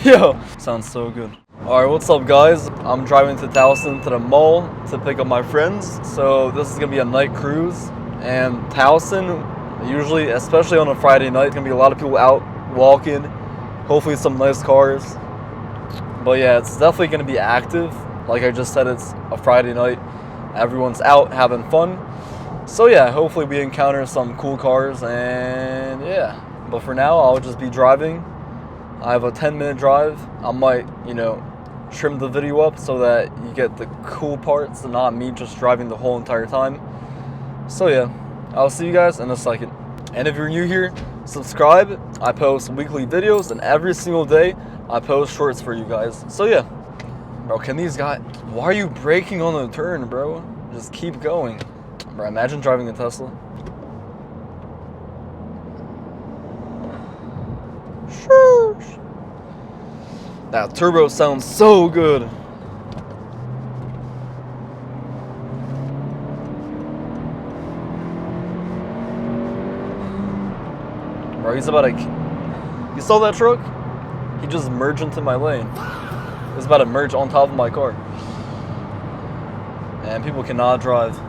Yo, sounds so good. Alright, what's up guys? I'm driving to Towson to the mall to pick up my friends. So this is gonna be a night cruise. And Towson, usually, especially on a Friday night, gonna be a lot of people out walking. Hopefully some nice cars. But yeah, it's definitely gonna be active. Like I just said, it's a Friday night. Everyone's out having fun. So yeah, hopefully we encounter some cool cars and yeah. But for now, I'll just be driving. I have a 10-minute drive. I might, trim the video up so that you get the cool parts and not me just driving the whole entire time. So yeah, I'll see you guys in a second. And if you're new here, subscribe. I post weekly videos and every single day I post shorts for you guys. So yeah. Bro, can these guys... Why are you braking on the turn, bro? Just keep going. Bro, imagine driving a Tesla. Shush. That turbo sounds so good. Bro, he's about to... You saw that truck? He just merged into my lane. He's about to merge on top of my car. And people cannot drive.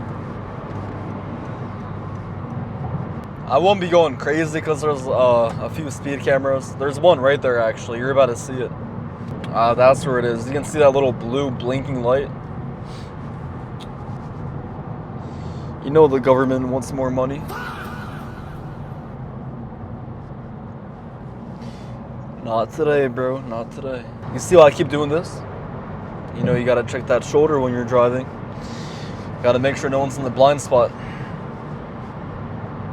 I won't be going crazy because there's a few speed cameras. There's one right there actually. You're about to see it. That's where it is. You can see that little blue blinking light. You know the government wants more money. Not today, bro. Not today. You see why I keep doing this? You gotta check that shoulder when you're driving. Gotta make sure no one's in the blind spot.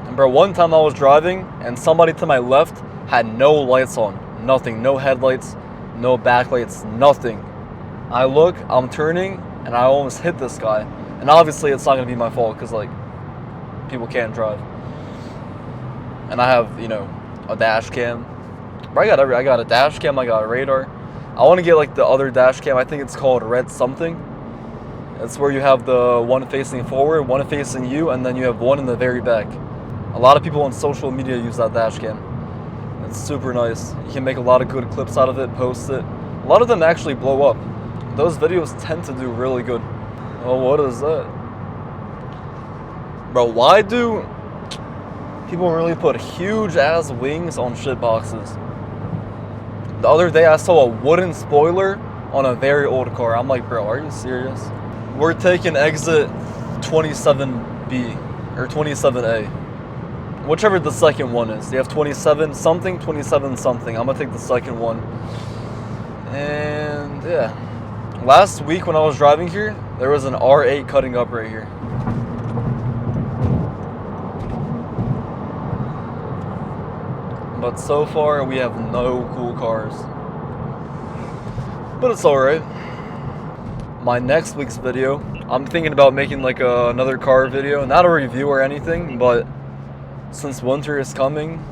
And bro, one time I was driving and somebody to my left had no lights on. Nothing. No headlights, no backlights, nothing. I look, I'm turning, and I almost hit this guy. And obviously it's not gonna be my fault because people can't drive. And I have, a dash cam. I got a dash cam, I got a radar. I want to get the other dash cam. I think it's called red something. It's where you have the one facing forward, one facing you, and then you have one in the very back. A lot of people on social media use that dash cam. It's super nice. You can make a lot of good clips out of it, post it. A lot of them actually blow up. Those videos tend to do really good. Oh, what is that? Bro, why do people really put huge ass wings on shit boxes? The other day I saw a wooden spoiler on a very old car. I'm like, bro, are you serious? We're taking exit 27B or 27A. Whichever the second one is. You have 27 something, 27 something. I'm gonna take the second one. And yeah. Last week when I was driving here, there was an R8 cutting up right here. But so far, we have no cool cars. But it's alright. My next week's video, I'm thinking about making another car video. Not a review or anything, but since winter is coming,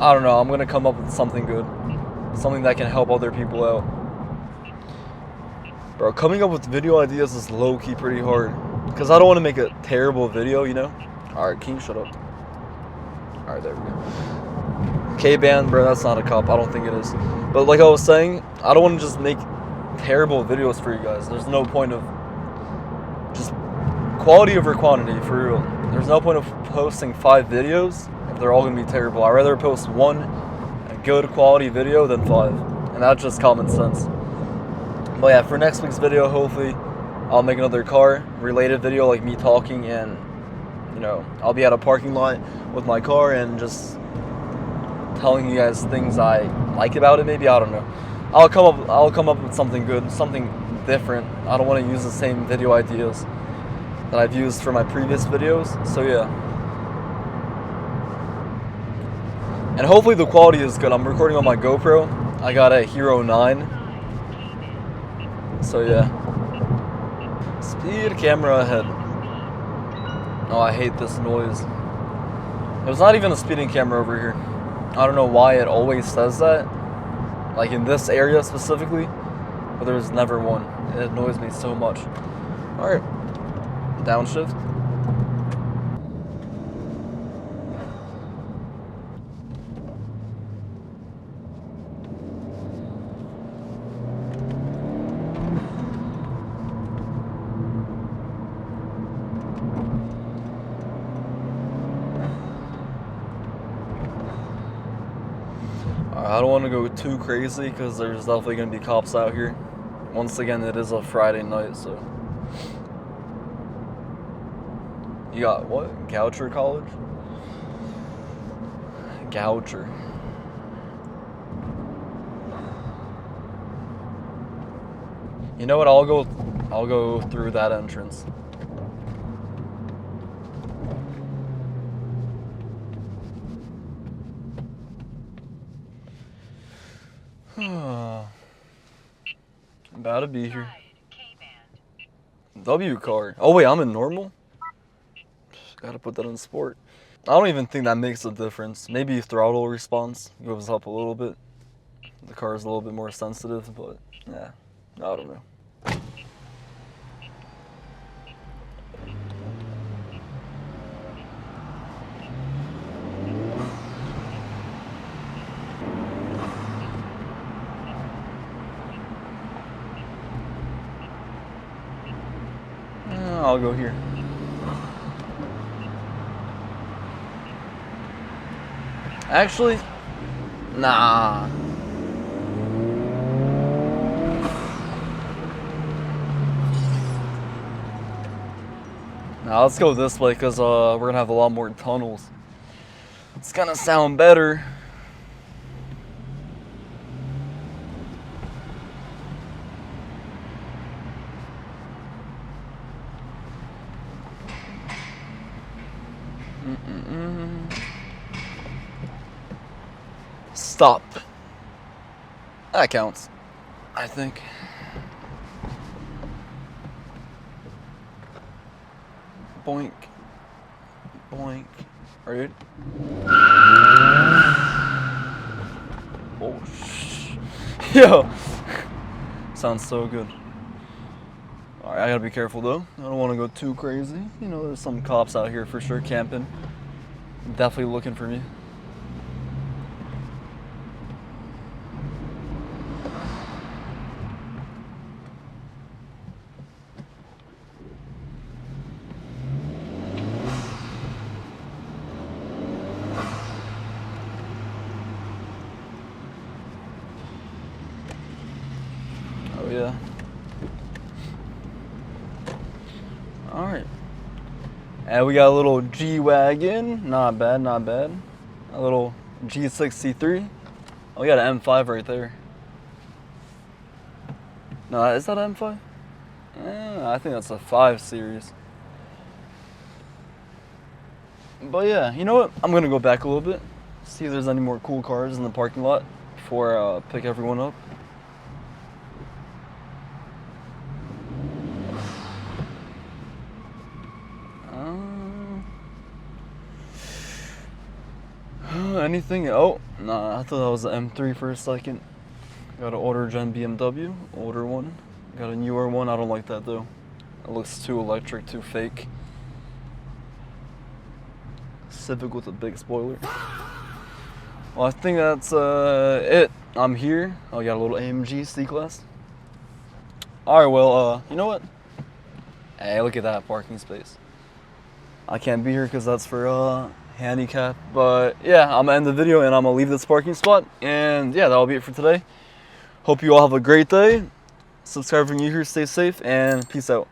I don't know, I'm going to come up with something good. Something that can help other people out. Bro, coming up with video ideas is low-key pretty hard. Because I don't want to make a terrible video, Alright, King, shut up. Alright, there we go. K-Band, bro, that's not a cop. I don't think it is. But like I was saying, I don't want to just make terrible videos for you guys. There's no point of just quality over quantity, for real. There's no point of posting 5 videos if they're all going to be terrible. I'd rather post one good quality video than 5. And that's just common sense. But yeah, for next week's video, hopefully, I'll make another car-related video, like me talking and, I'll be at a parking lot with my car and just telling you guys things I like about it, maybe. I don't know. I'll come up with something good, something different. I don't want to use the same video ideas that I've used for my previous videos. So yeah. And hopefully the quality is good. I'm recording on my GoPro. I got a Hero 9. So yeah. Speed camera ahead. Oh, I hate this noise. There's not even a speeding camera over here. I don't know why it always says that, like in this area specifically, but there's never one. It annoys me so much. Alright, downshift. I don't want to go too crazy because there's definitely going to be cops out here. Once again, it is a Friday night, so. You got what? Goucher College? Goucher. You know what? I'll go through that entrance. I'm about to be here. W car. Oh wait, I'm in normal? Gotta put that in sport. I don't even think that makes a difference. Maybe throttle response goes up a little bit. The car is a little bit more sensitive, but yeah, I don't know. I'll go here. Actually, nah. Now let's go this way because we're gonna have a lot more tunnels. It's gonna sound better. Stop. That counts, I think. Boink. Boink. Right? Oh, yo. Sounds so good. Alright, I gotta be careful though. I don't want to go too crazy. You know, there's some cops out here for sure camping. Definitely looking for me. Oh yeah. Alright. And we got a little G-Wagon. Not bad, not bad. A little G63. Oh, we got an M5 right there. No, is that an M5? I think that's a 5 Series. But yeah, you know what? I'm gonna go back a little bit. See if there's any more cool cars in the parking lot before I pick everyone up. Anything? Oh, nah, I thought that was an M3 for a second. Got an older gen BMW, older one. Got a newer one, I don't like that though. It looks too electric, too fake. Civic with a big spoiler. Well, I think that's it. I'm here. Oh, got a little AMG C-Class. Alright, well, you know what? Hey, look at that parking space. I can't be here because that's for handicap, but yeah, I'm gonna end the video and I'm gonna leave this parking spot, and yeah, that'll be it for today. Hope you all have a great day. Subscribe if you're new here, stay safe, and peace out.